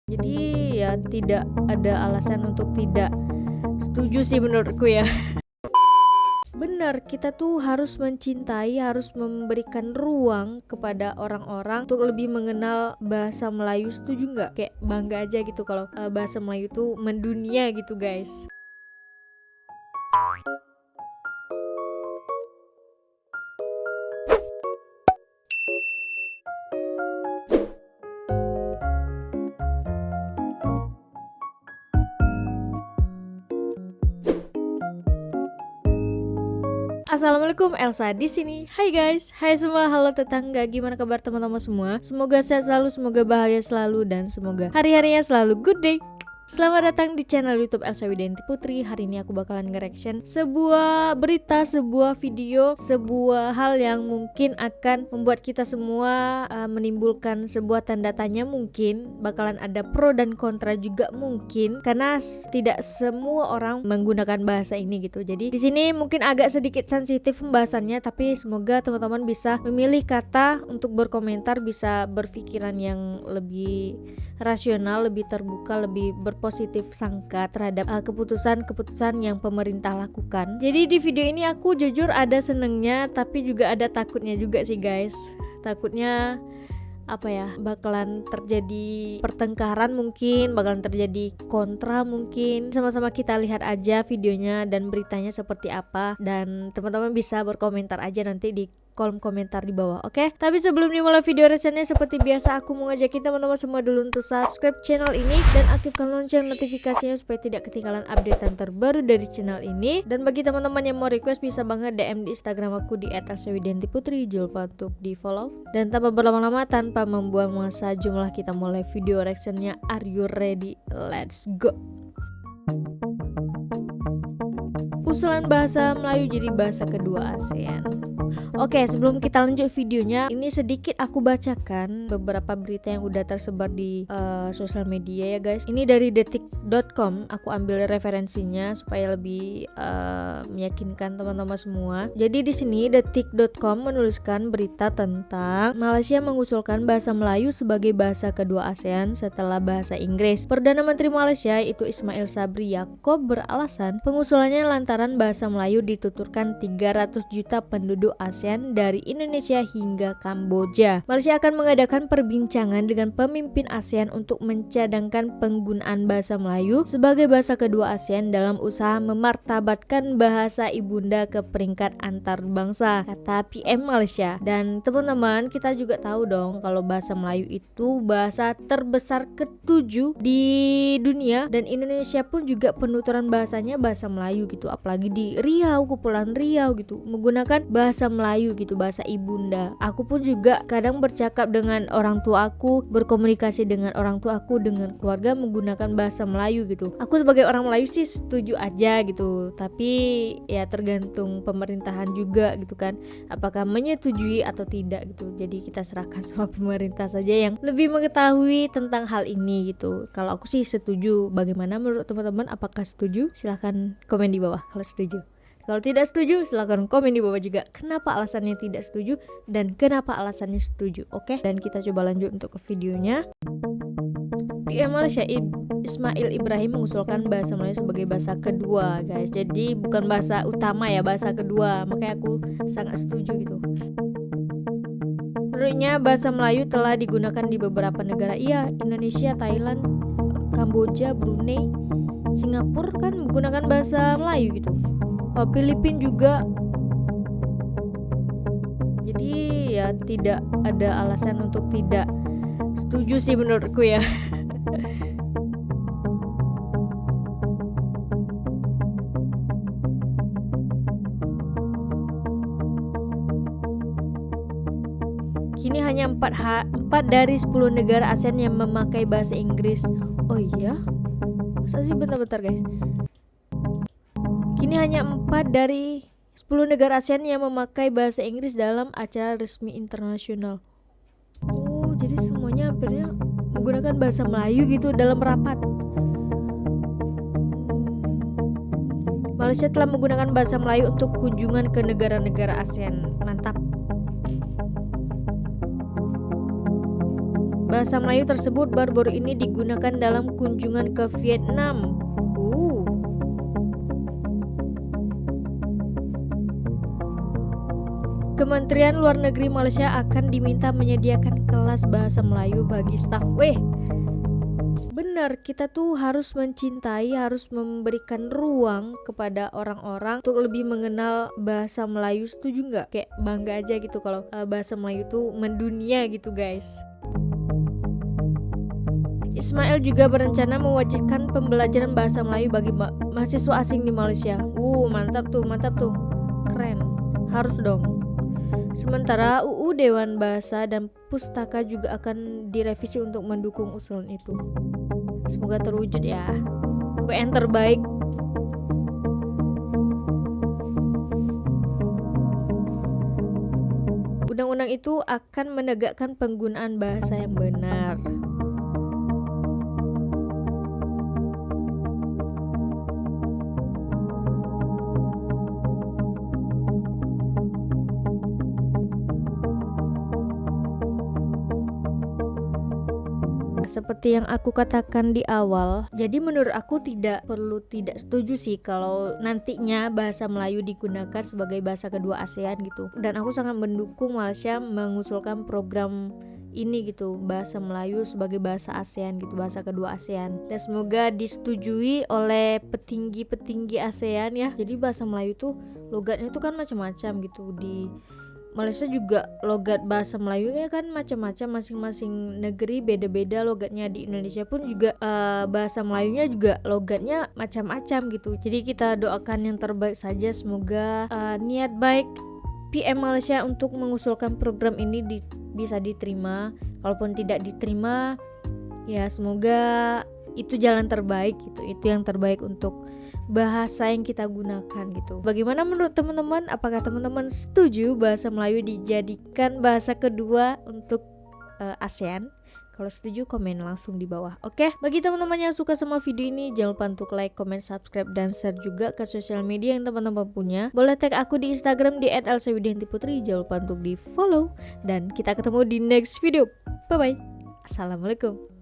Jadi ya tidak ada alasan untuk tidak setuju sih menurutku ya. Benar, kita tuh harus mencintai, harus memberikan ruang kepada orang-orang untuk lebih mengenal bahasa Melayu. Setuju nggak? Kayak bangga aja gitu kalau bahasa Melayu tuh mendunia gitu guys. Assalamualaikum, Elsa di sini. Hai guys, hai semua, halo tetangga, gimana kabar teman-teman semua? Semoga sehat selalu, semoga bahagia selalu, dan semoga hari-harinya selalu good day. Selamat datang di channel YouTube Elsa Widianti Putri. Hari ini aku bakalan nge-reaction sebuah berita, sebuah video, sebuah hal yang mungkin akan membuat kita semua menimbulkan sebuah tanda tanya. Mungkin bakalan ada pro dan kontra juga mungkin, karena tidak semua orang menggunakan bahasa ini gitu. Jadi di sini mungkin agak sedikit sensitif pembahasannya, tapi semoga teman-teman bisa memilih kata untuk berkomentar, bisa berpikiran yang lebih rasional, lebih terbuka, lebih berpositif sangka terhadap keputusan-keputusan yang pemerintah lakukan. Jadi di video ini aku jujur ada senengnya, tapi juga ada takutnya juga sih guys. Takutnya bakalan terjadi pertengkaran, mungkin bakalan terjadi kontra, mungkin sama-sama kita lihat aja videonya dan beritanya seperti apa, dan teman-teman bisa berkomentar aja nanti di kolom komentar di bawah, oke? Tapi sebelum dimulai video reaksinya, seperti biasa aku mau ngajakin teman-teman semua dulu untuk subscribe channel ini dan aktifkan lonceng notifikasinya supaya tidak ketinggalan updatean terbaru dari channel ini. Dan bagi teman-teman yang mau request, bisa banget DM di Instagram aku di @elsawidiantiputri, jangan lupa untuk di follow. Dan tanpa berlama-lama, tanpa membuang masa, jumlah kita mulai video reactionnya. Are you ready? Let's go. Usulan bahasa Melayu jadi bahasa kedua ASEAN. Oke, sebelum kita lanjut videonya, ini sedikit aku bacakan beberapa berita yang udah tersebar di sosial media ya guys. Ini dari detik.com, aku ambil referensinya supaya lebih meyakinkan teman-teman semua. Jadi di sini detik.com menuliskan berita tentang Malaysia mengusulkan bahasa Melayu sebagai bahasa kedua ASEAN setelah bahasa Inggris. Perdana Menteri Malaysia itu Ismail Sabri Yaakob beralasan pengusulannya lantaran bahasa Melayu dituturkan 300 juta penduduk ASEAN dari Indonesia hingga Kamboja. Malaysia akan mengadakan perbincangan dengan pemimpin ASEAN untuk mencadangkan penggunaan bahasa Melayu sebagai bahasa kedua ASEAN dalam usaha memartabatkan bahasa ibunda ke peringkat antarbangsa, kata PM Malaysia. Dan teman-teman, kita juga tahu dong kalau bahasa Melayu itu bahasa terbesar ke-7 di dunia, dan Indonesia pun juga penuturan bahasanya bahasa Melayu gitu. Apalagi di Riau, Kepulauan Riau gitu, menggunakan bahasa Melayu gitu, bahasa ibunda. Aku pun juga kadang bercakap dengan orang tua aku, berkomunikasi dengan orang tua aku, dengan keluarga menggunakan bahasa Melayu gitu. Aku sebagai orang Melayu sih setuju aja gitu, tapi ya tergantung pemerintahan juga gitu kan, apakah menyetujui atau tidak gitu. Jadi kita serahkan sama pemerintah saja yang lebih mengetahui tentang hal ini gitu. Kalau aku sih setuju. Bagaimana menurut teman-teman? Apakah setuju? Silahkan komen di bawah kalau setuju. Kalau tidak setuju, silahkan komen di bawah juga kenapa alasannya tidak setuju dan kenapa alasannya setuju. Oke, dan kita coba lanjut untuk ke videonya. PM Malaysia Ismail Ibrahim mengusulkan bahasa Melayu sebagai bahasa kedua guys. Jadi bukan bahasa utama ya, bahasa kedua. Makanya aku sangat setuju gitu. Menurutnya bahasa Melayu telah digunakan di beberapa negara. Iya, Indonesia, Thailand, Kamboja, Brunei, Singapura kan menggunakan bahasa Melayu gitu. Filipina juga. Jadi ya tidak ada alasan untuk tidak setuju sih menurutku ya. Kini hanya 4 dari 10 negara ASEAN yang memakai bahasa Inggris. Oh iya? Masa sih? Bentar guys. Kini hanya 4 dari 10 negara ASEAN yang memakai bahasa Inggris dalam acara resmi internasional. Oh, jadi semuanya hampirnya menggunakan bahasa Melayu gitu dalam rapat. Malaysia telah menggunakan bahasa Melayu untuk kunjungan ke negara-negara ASEAN. Mantap. Bahasa Melayu tersebut baru-baru ini digunakan dalam kunjungan ke Vietnam. Kementerian Luar Negeri Malaysia akan diminta menyediakan kelas bahasa Melayu bagi staf. Benar, kita tuh harus mencintai, harus memberikan ruang kepada orang-orang untuk lebih mengenal bahasa Melayu. Setuju nggak? Kayak bangga aja gitu kalau bahasa Melayu tuh mendunia gitu guys. Ismail juga berencana mewajibkan pembelajaran bahasa Melayu bagi mahasiswa asing di Malaysia. Mantap tuh, keren, harus dong. Sementara UU Dewan Bahasa dan Pustaka juga akan direvisi untuk mendukung usulan itu. Semoga terwujud ya. Pokoknya yang terbaik. Undang-undang itu akan menegakkan penggunaan bahasa yang benar. Seperti yang aku katakan di awal, jadi menurut aku tidak setuju sih kalau nantinya bahasa Melayu digunakan sebagai bahasa kedua ASEAN gitu. Dan aku sangat mendukung Malaysia mengusulkan program ini gitu, bahasa Melayu sebagai bahasa ASEAN gitu, bahasa kedua ASEAN. Dan semoga disetujui oleh petinggi-petinggi ASEAN ya. Jadi bahasa Melayu tuh logatnya tuh kan macam-macam gitu. Di Malaysia juga logat bahasa Melayunya kan macam-macam, masing-masing negeri beda-beda logatnya. Di Indonesia pun juga bahasa Melayunya juga logatnya macam-macam gitu. Jadi kita doakan yang terbaik saja, semoga niat baik PM Malaysia untuk mengusulkan program ini bisa diterima. Kalaupun tidak diterima, ya semoga itu jalan terbaik gitu. Itu yang terbaik untuk bahasa yang kita gunakan gitu. Bagaimana menurut teman-teman? Apakah teman-teman setuju bahasa Melayu dijadikan bahasa kedua untuk ASEAN? Kalau setuju komen langsung di bawah. Oke, bagi teman-teman yang suka sama video ini, jangan lupa untuk like, comment, subscribe, dan share juga ke sosial media yang teman-teman punya. Boleh tag aku di Instagram di @elsawidiyantiputri. Jangan lupa untuk di follow. Dan kita ketemu di next video. Bye bye. Assalamualaikum.